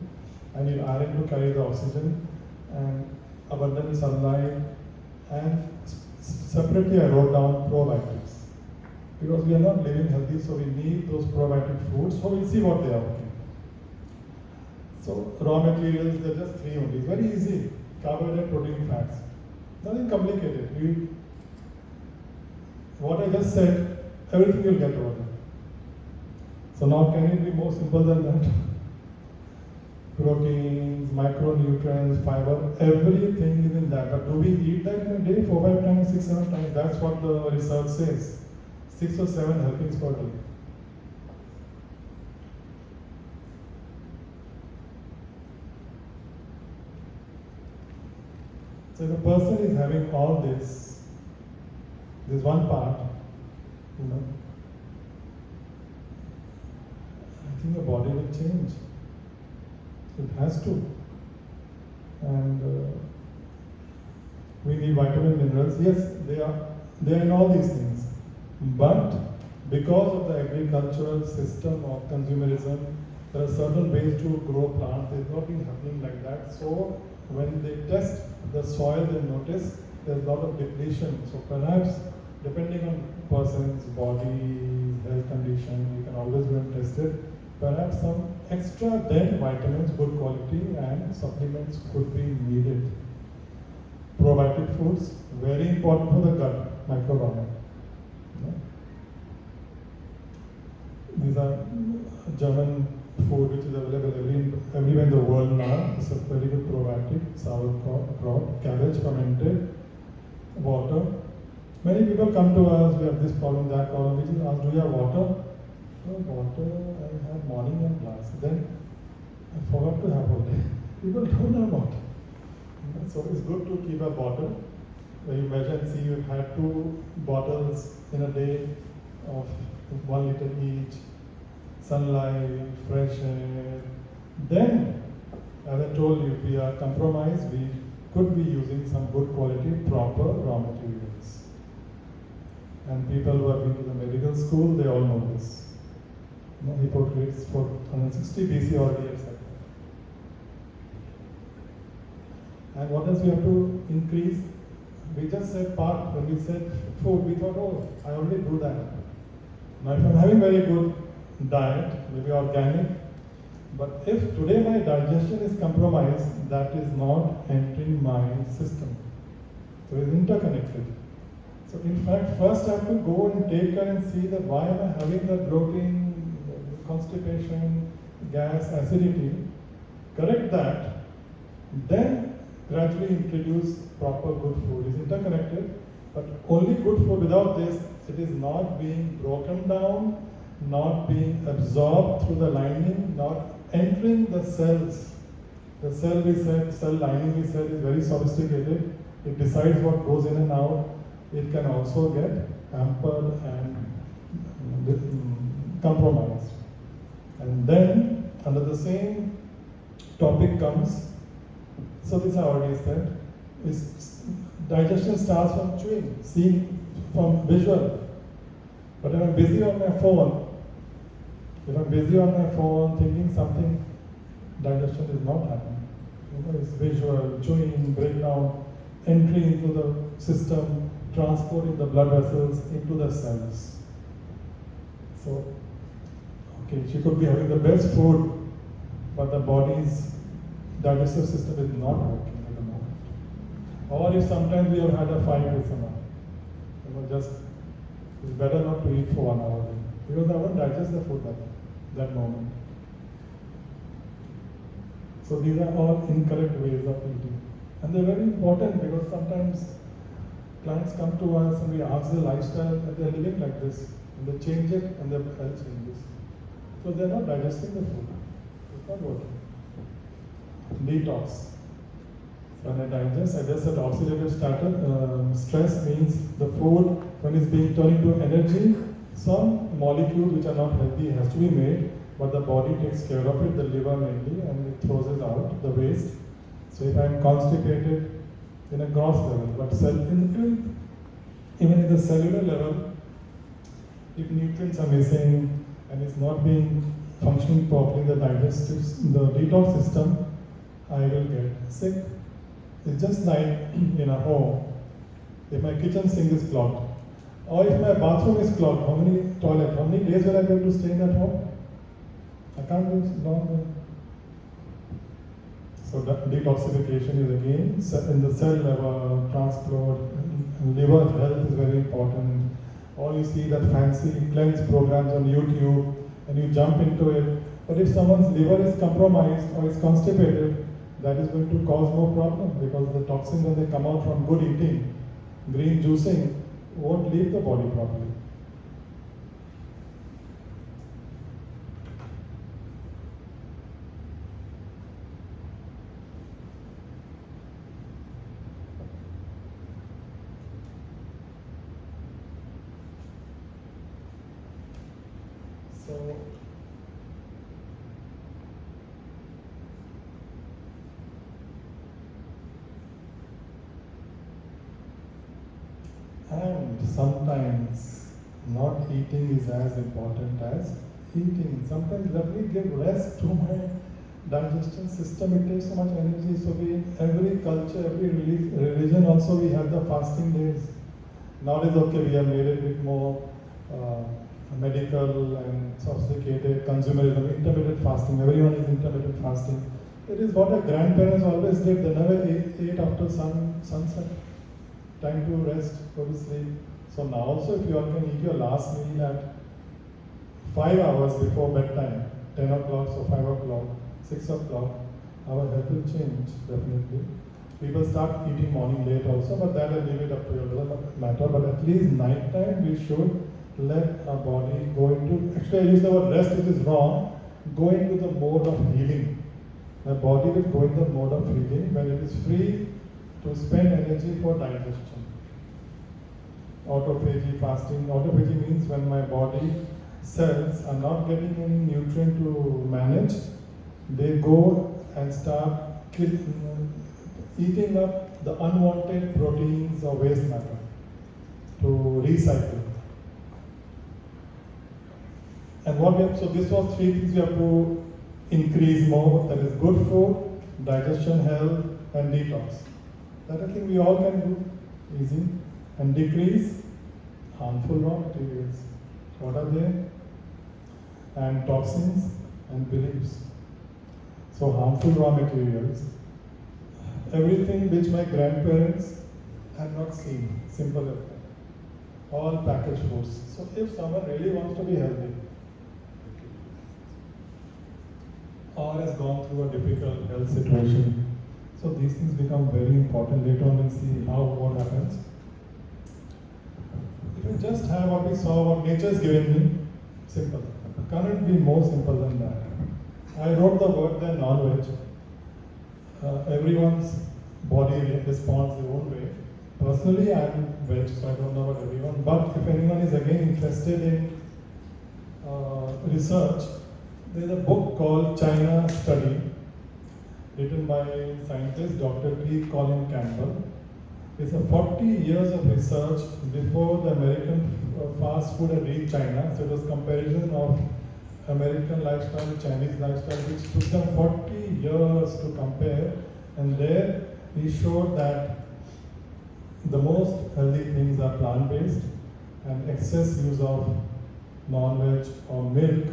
I need iron to carry the oxygen and abundant sunlight. And separately I wrote down probiotics. Because we are not living healthy, so we need those probiotic foods. So we'll see what they are. Okay. So raw materials, they're just 3 only. It's very easy. Carbohydrate, protein, fats. Nothing complicated. What I just said, everything you'll get over there. So now can it be more simple than that? Proteins, micronutrients, fiber, everything is in that. But do we eat that in a day? 4, 5 times, 6, 7 times? That's what the research says. 6 or 7 helpings per day. So if a person is having all this one part, you know, I think the body will change. It has to. And we need vitamin minerals. Yes, they are in all these things. But because of the agricultural system of consumerism, there are certain ways to grow plants. It's not been happening like that. So when they test the soil, they notice there's a lot of depletion. So perhaps, depending on person's body, health condition, you can always go and test it. Perhaps some extra then vitamins, good quality, and supplements could be needed. Probiotic foods, very important for the gut microbiome. These are German food which is available everywhere in the world now. It's a very good probiotic, sauerkraut, cabbage fermented, water. Many people come to us, we have this problem, that problem, which is asked, do you have water? Oh, water, I have morning and glass. Then I forgot to have water. People don't have water. So it's good to keep a bottle where you measure and see you've had 2 bottles in a day of 1 liter each, sunlight, fresh air. Then, as I told you, if we are compromised, we could be using some good quality, proper raw materials. And people who have been to the medical school, they all know this. Hippocrates for 160 BC already accepted. And what else we have to increase? We just said part, when we said food, we thought, oh, I already do that. Now if I'm having very good diet, maybe organic, but if today my digestion is compromised, that is not entering my system. So it's interconnected. So in fact, first I have to go and take care and see that why am I having the bloating, constipation, gas, acidity, correct that, then gradually introduce proper good food. It's interconnected, but only good food. Without this, it is not being broken down, not being absorbed through the lining, not entering the cells. The cell we said, cell lining we said is very sophisticated. It decides what goes in and out. It can also get hampered and compromised. And then, under the same topic comes, so this I already said, is digestion starts from chewing, seeing from visual. But if I'm busy on my phone, thinking something, digestion is not happening. It's visual, chewing, breakdown, entry into the system, transporting the blood vessels into the cells. So, okay, she could be having the best food, but the body's digestive system is not working at the moment. Or if sometimes we have had a fight with someone, just it's better not to eat for 1 hour because I won't digest the food that moment. So these are all incorrect ways of eating, and they're very important because sometimes clients come to us and we ask their lifestyle and they're living like this, and they change it and their health changes. So they're not digesting the food. It's not working. Detox. So when I digest, I just said oxidative stress means the food, when it's being turned into energy, some molecules which are not healthy has to be made, but the body takes care of it, the liver mainly, and it throws it out, the waste. So if I'm constipated in a gross level, but even in the cellular level, if nutrients are missing and it's not being functioning properly, the detox system, I will get sick. It's just like in a home, if my kitchen sink is clogged, or if my bathroom is clogged, how many days will I be able to stay in that home? I can't do it long. So that detoxification is again in the cell level, transport, liver health is very important. Or you see that fancy cleanse programs on YouTube, and you jump into it. But if someone's liver is compromised or is constipated, that is going to cause more problem, because the toxins, when they come out from good eating, green juicing, won't leave the body properly. So, and sometimes not eating is as important as eating. Sometimes let me give rest to my digestion system. It takes so much energy. So we, every culture, every religion also, we have the fasting days. Nowadays, okay, we have made it a bit more medical and sophisticated, consumerism, intermittent fasting. Everyone is intermittent fasting. It is what our grandparents always did. They never ate after sunset. Time to rest, go to sleep. So now also, if you all can eat your last meal at 5 hours before bedtime, 10 o'clock, so 5 o'clock, 6 o'clock, our health will change, definitely. People start eating morning late also, but that will leave it up to you, doesn't matter. But at least night time, we should let our body go into, actually I use the word rest, which is wrong, go into the mode of healing. The body will go in the mode of healing when it is free to spend energy for digestion. Autophagy fasting. Autophagy means when my body cells are not getting any nutrient to manage, they go and start eating up the unwanted proteins or waste matter to recycle. And what we have, so this was 3 things we have to increase more, that is good food, digestion, health, and detox. That I think we all can do, easy. And decrease harmful raw materials. What are they? And toxins and beliefs. So harmful raw materials, everything which my grandparents had not seen, simple as that. All packaged foods. So if someone really wants to be healthy, or has gone through a difficult health situation, so these things become very important. Later on we'll see what happens. If you just have what we saw, what nature is giving me, simple. Can't be more simple than that. I wrote the word there, non-veg. Everyone's body responds their own way. Personally, I'm veg, so I don't know about everyone. But if anyone is again interested in research, there's a book called China Study, written by scientist Dr. Heath Campbell. It's a 40 years of research before the American fast food had reached China. So it was comparison of American lifestyle with Chinese lifestyle, which took them 40 years to compare. And there he showed that the most healthy things are plant-based, and excess use of non-veg or milk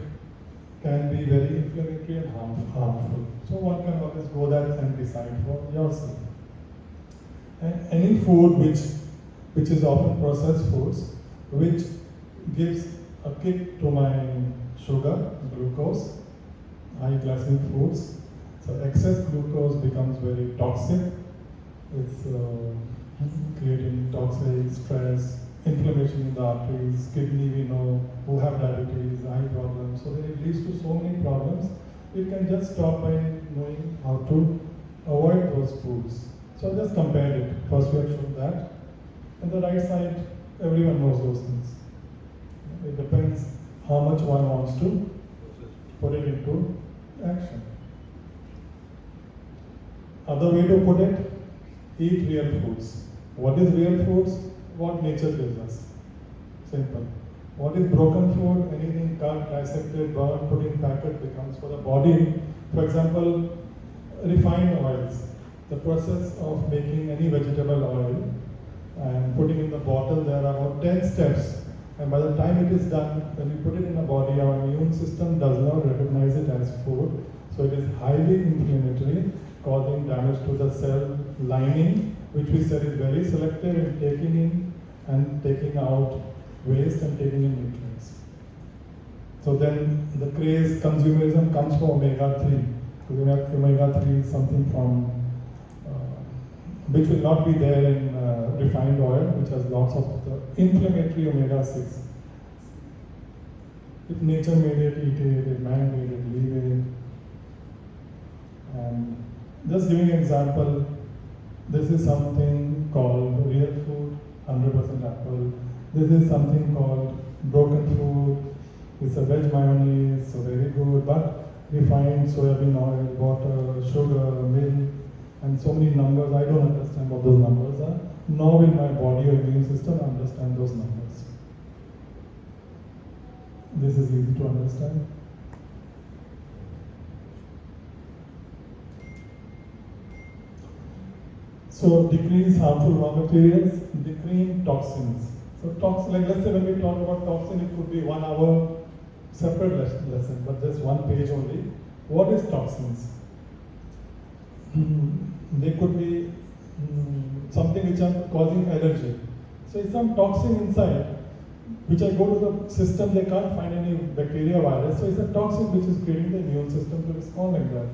can be very inflammatory and harmful. So one can always go there and decide for yourself. And any food which is often processed foods, which gives a kick to my sugar, glucose, high glycemic foods. So excess glucose becomes very toxic. It's creating toxic stress, inflammation in the arteries, kidney, we know, who have diabetes, eye problems. So it leads to so many problems. You can just stop by knowing how to avoid those foods. So I just compared it. First we have shown that. On the right side, everyone knows those things. It depends how much one wants to put it into action. Other way to put it, eat real foods. What is real foods? What nature gives us. Simple. What is broken food? Anything cut, dissected, burned, put in packet becomes for the body. For example, refined oils. The process of making any vegetable oil and putting in the bottle, there are about 10 steps. And by the time it is done, when we put it in the body, our immune system does not recognize it as food. So it is highly inflammatory, causing damage to the cell lining, which we said is very selective in taking in and taking out waste and taking in nutrients. So then the craze, consumerism comes from omega-3. Because omega-3 is something from, which will not be there in refined oil, which has lots of the inflammatory omega-6. If nature made it, eat it. If man made it, leave it. And just giving an example, this is something called real food, 100% apple. This is something called broken food. It's a veg mayonnaise, so very good, but refined soybean oil, water, sugar, milk, and so many numbers. I don't understand what those numbers are. Nor will my body or immune system understand those numbers. This is easy to understand. So decrease harmful raw materials, decrease toxins. So like let's say when we talk about toxin, it could be 1 hour separate lesson, but just 1 page only. What is toxins? They could be something which are causing allergy. So it's some toxin inside, which I go to the system, they can't find any bacteria, virus. So it's a toxin which is creating the immune system to respond like that.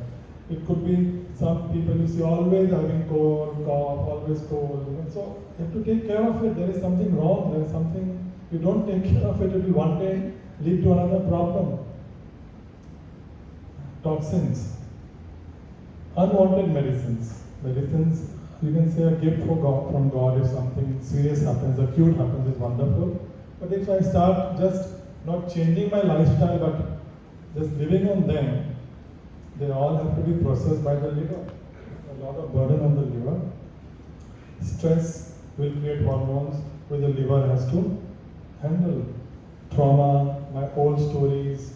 It could be some people you see always having cold, cough, always cold. So you have to take care of it. There is something wrong. There is something, you don't take care of it, it will one day lead to another problem. Toxins. Unwanted medicines. Medicines, you can say a gift from God if something serious happens, acute happens, is wonderful. But if I start just not changing my lifestyle but just living on them, they all have to be processed by the liver. A lot of burden on the liver. Stress will create hormones which the liver has to handle. Trauma, my old stories,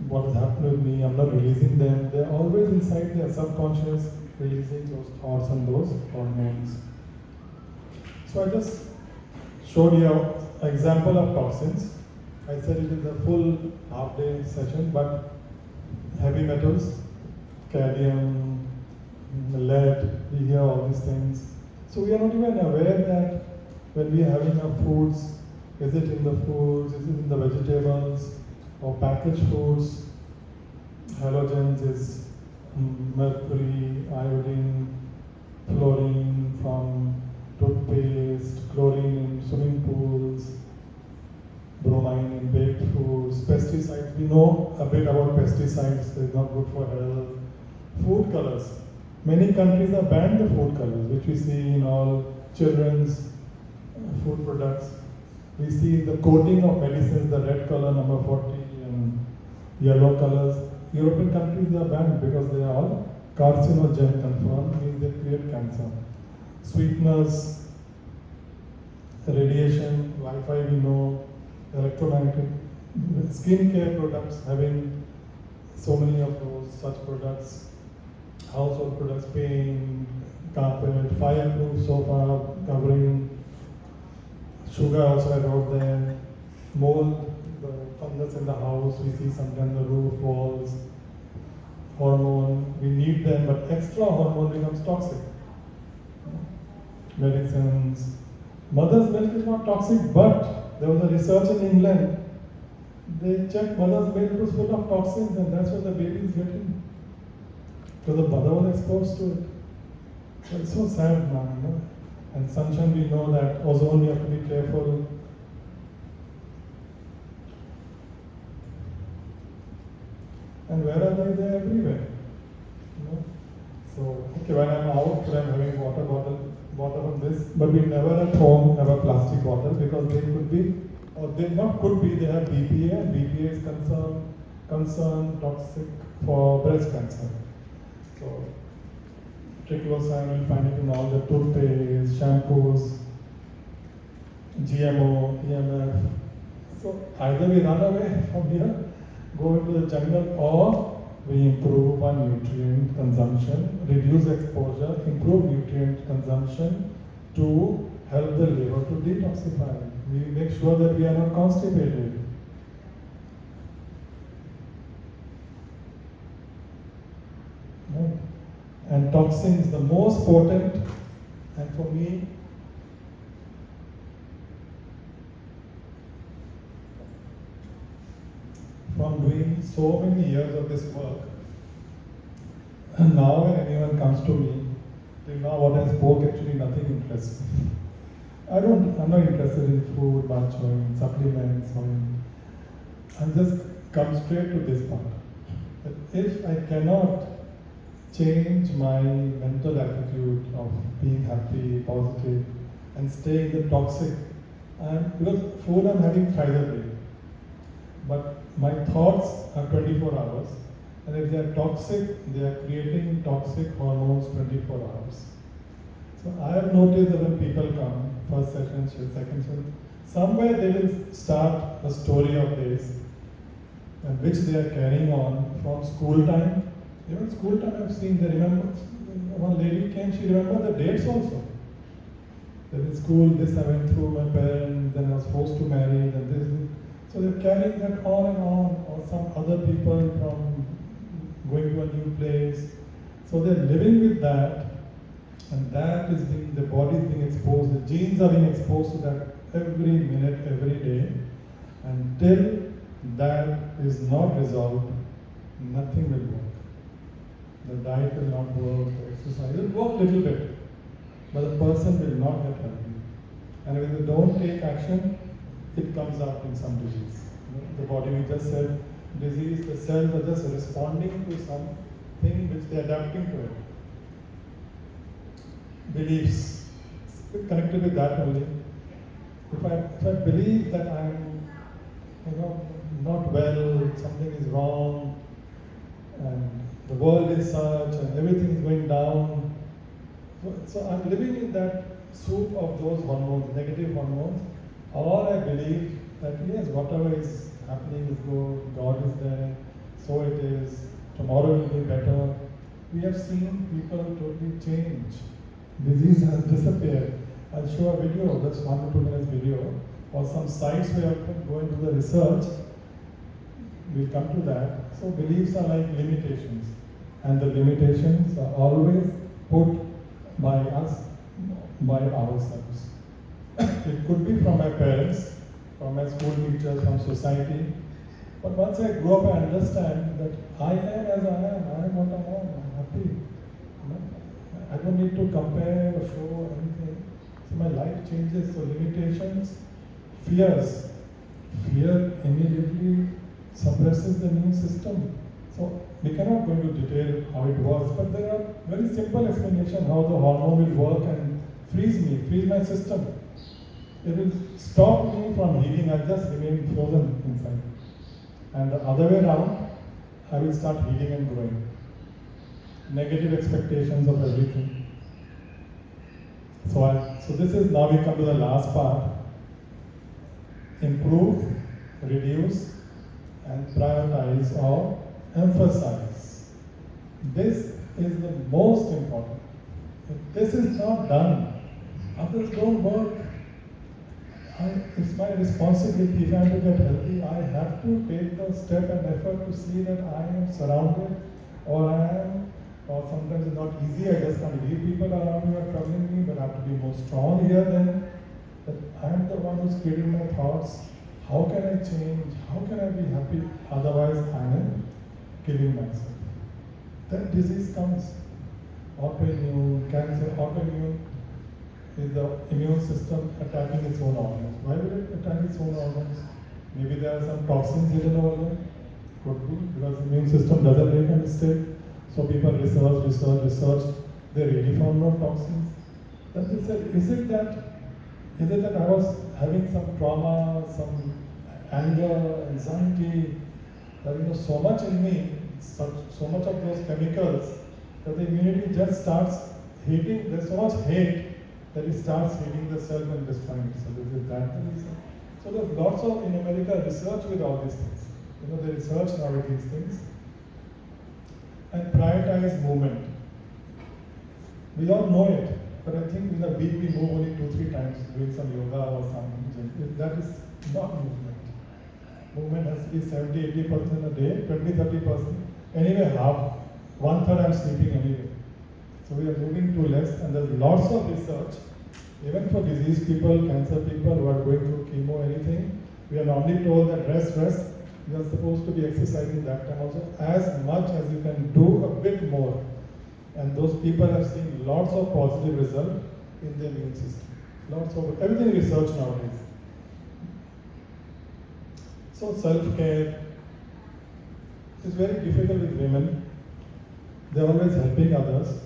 what has happened with me, I'm not releasing them. They're always inside their subconscious, releasing those thoughts and those hormones. So I just showed you an example of toxins. I said it is a full half-day session, but heavy metals, cadmium, lead, we hear all these things. So we are not even aware that when we are having our foods, is it in the foods, is it in the vegetables, or packaged foods? Halogens is mercury, iodine, fluorine from toothpaste, chlorine in swimming pools, bromine in baked foods, pesticides. We know a bit about pesticides, they're not good for health. Food colors. Many countries have banned the food colors, which we see in all children's food products. We see the coating of medicines, the red color, number 40, and yellow colors. European countries, they are banned because they are all carcinogen confirmed, means they create cancer. Sweeteners, radiation, Wi-Fi we know, electromagnetic, skincare products having so many of those such products, household products, paint, carpet, fireproof sofa covering, sugar also I wrote there, mold, the fungus in the house, we see sometimes the roof, walls, hormone, we need them, but extra hormone becomes toxic. Medicines. Mother's milk is not toxic, but there was a research in England. They checked mother's milk was full of toxins, and that's what the baby is getting. Because the mother was exposed to it. So it's so sad now, you know. And sunshine, we know that ozone, you have to be careful. And where are they? They're everywhere. You know? So, okay, when I'm out, I'm having water bottle of this, but we never at home have a plastic bottle because they could be, or they not could be, they have BPA, and BPA is concern toxic for breast cancer. So, triclosan, you'll find it in all the toothpaste, shampoos, GMO, EMF. So, either we run away from here, go into the jungle, or we improve our nutrient consumption, reduce exposure, improve nutrient consumption to help the liver to detoxify. We make sure that we are not constipated. Right? And toxins, the most potent, and for me, from so many years of this work, and now when anyone comes to me, till now what I spoke actually nothing interests me. I'm not interested in food much or in supplements or in, I'm just come straight to this part. That if I cannot change my mental attitude of being happy, positive, and stay in the toxic, because food I'm having thrice a day, but my thoughts are 24 hours, and if they are toxic, they are creating toxic hormones 24 hours. So I have noticed that when people come, first session, second session, somewhere they will start a story of theirs, and which they are carrying on from school time. Even school time I've seen, they remember, one lady came, she remembered the dates also. That in school, this I went through my parents, then I was forced to marry, then this. So they're carrying that on and on, or some other people from going to a new place. So they're living with that, and that is being, the body is being exposed, the genes are being exposed to that every minute, every day. Until that is not resolved, nothing will work. The diet will not work, the exercise will work a little bit, but the person will not get healthy. And when you don't take action, it comes out in some disease. The body, we just said, disease, the cells are just responding to something which they are adapting to it. Beliefs, connected with that only. If I believe that I'm, not well, something is wrong, and the world is such, and everything is going down. So I'm living in that soup of those hormones, negative hormones, or I believe that yes, whatever is happening is good, God is there, so it is, tomorrow will be better. We have seen people totally change. Disease has disappeared. I'll show a video, just 1 to 2 minutes video, or some sites where you can go into the research. We'll come to that. So beliefs are like limitations, and the limitations are always put by us, by ourselves. It could be from my parents, from my school teachers, from society. But once I grow up, I understand that I am as I am what I am, I'm happy. I don't need to compare or show anything. So my life changes. So limitations, fears. Fear immediately suppresses the immune system. So we cannot go into detail how it works, but there are very simple explanation how the hormone will work and freeze my system. It will stop me from healing. I'll just remain frozen inside. And the other way around, I will start healing and growing. Negative expectations of everything. So this is, now we come to the last part. Improve, reduce, and prioritize or emphasize. This is the most important. If this is not done, others don't work. It's my responsibility. If I am to get healthy, I have to take the step and effort to see that I am surrounded, or sometimes it's not easy, I just can't leave people around me or troubling me, but I have to be more strong here then. That I am the one who's creating my thoughts. How can I change? How can I be happy? Otherwise, I am killing myself. Then disease comes. Autoimmune, cancer, autoimmune is the immune system attacking its own organs. Why will it attack its own organs? Maybe there are some toxins hidden over there. Could be, because the immune system doesn't make a mistake. So people research. They really found no toxins. Then they said, is it that I was having some trauma, some anger, anxiety, that so much in me, so much of those chemicals, that the immunity just starts hating, there's so much hate that it starts hating the cell and destroying itself. Is that the reason? So there's lots of, in America, research with all these things. They research now with these things. And prioritize movement. We all know it, but I think in a week we move only 2-3 times, doing some yoga or something. That is not movement. Movement has to be 70-80% a day, 20-30%. Anyway, half, 1/3 I'm sleeping anyway. So we are moving too less, and there's lots of research, even for disease people, cancer people who are going through chemo, anything. We are normally told that rest. You are supposed to be exercising that time also as much as you can do, a bit more. And those people have seen lots of positive results in their immune system. Lots of everything research nowadays. So self-care is very difficult with women. They're always helping others.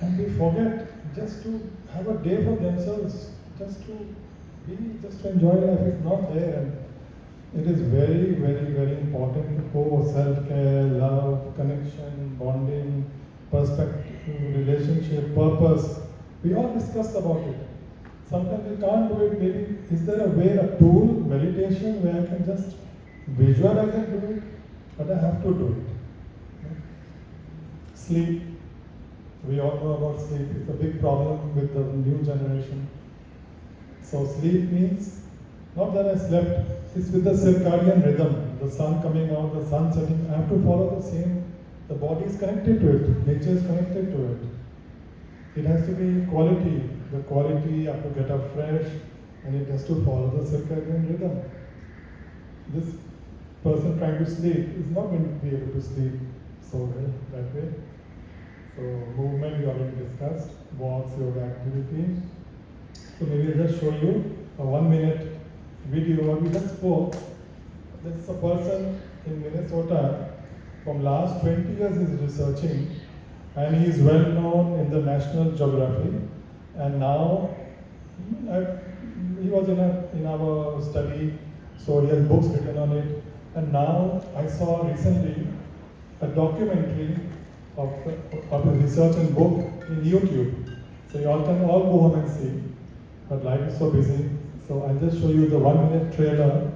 And they forget just to have a day for themselves, just to enjoy life. It's not there. And it is very, very, very important for self-care, love, connection, bonding, perspective, relationship, purpose. We all discussed about it. Sometimes we can't do it. Maybe is there a way, a tool, meditation, where I can just visualize and do it? But I have to do it. Sleep. We all know about sleep. It's a big problem with the new generation. So sleep means not that I slept. It's with the circadian rhythm. The sun coming out, the sun setting. I have to follow the same. The body is connected to it. Nature is connected to it. It has to be quality. The quality, I have to get up fresh, and it has to follow the circadian rhythm. This person trying to sleep is not going to be able to sleep so well that way. So movement we already discussed, walks, yoga activity. So maybe I'll just show you a 1 minute video where we just spoke. There's a person in Minnesota from last 20 years is researching, and he is well known in the National Geography. And now he was in our study, so he has books written on it. And now I saw recently a documentary of his research and book in YouTube. So you all can all go home and see. But life is so busy. So I'll just show you the 1 minute trailer.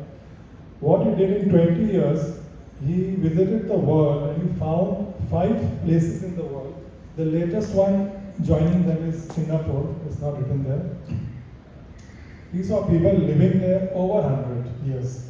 What he did in 20 years, he visited the world and he found 5 places in the world. The latest one joining them is Singapore. It's not written there. He saw people living there over 100 years.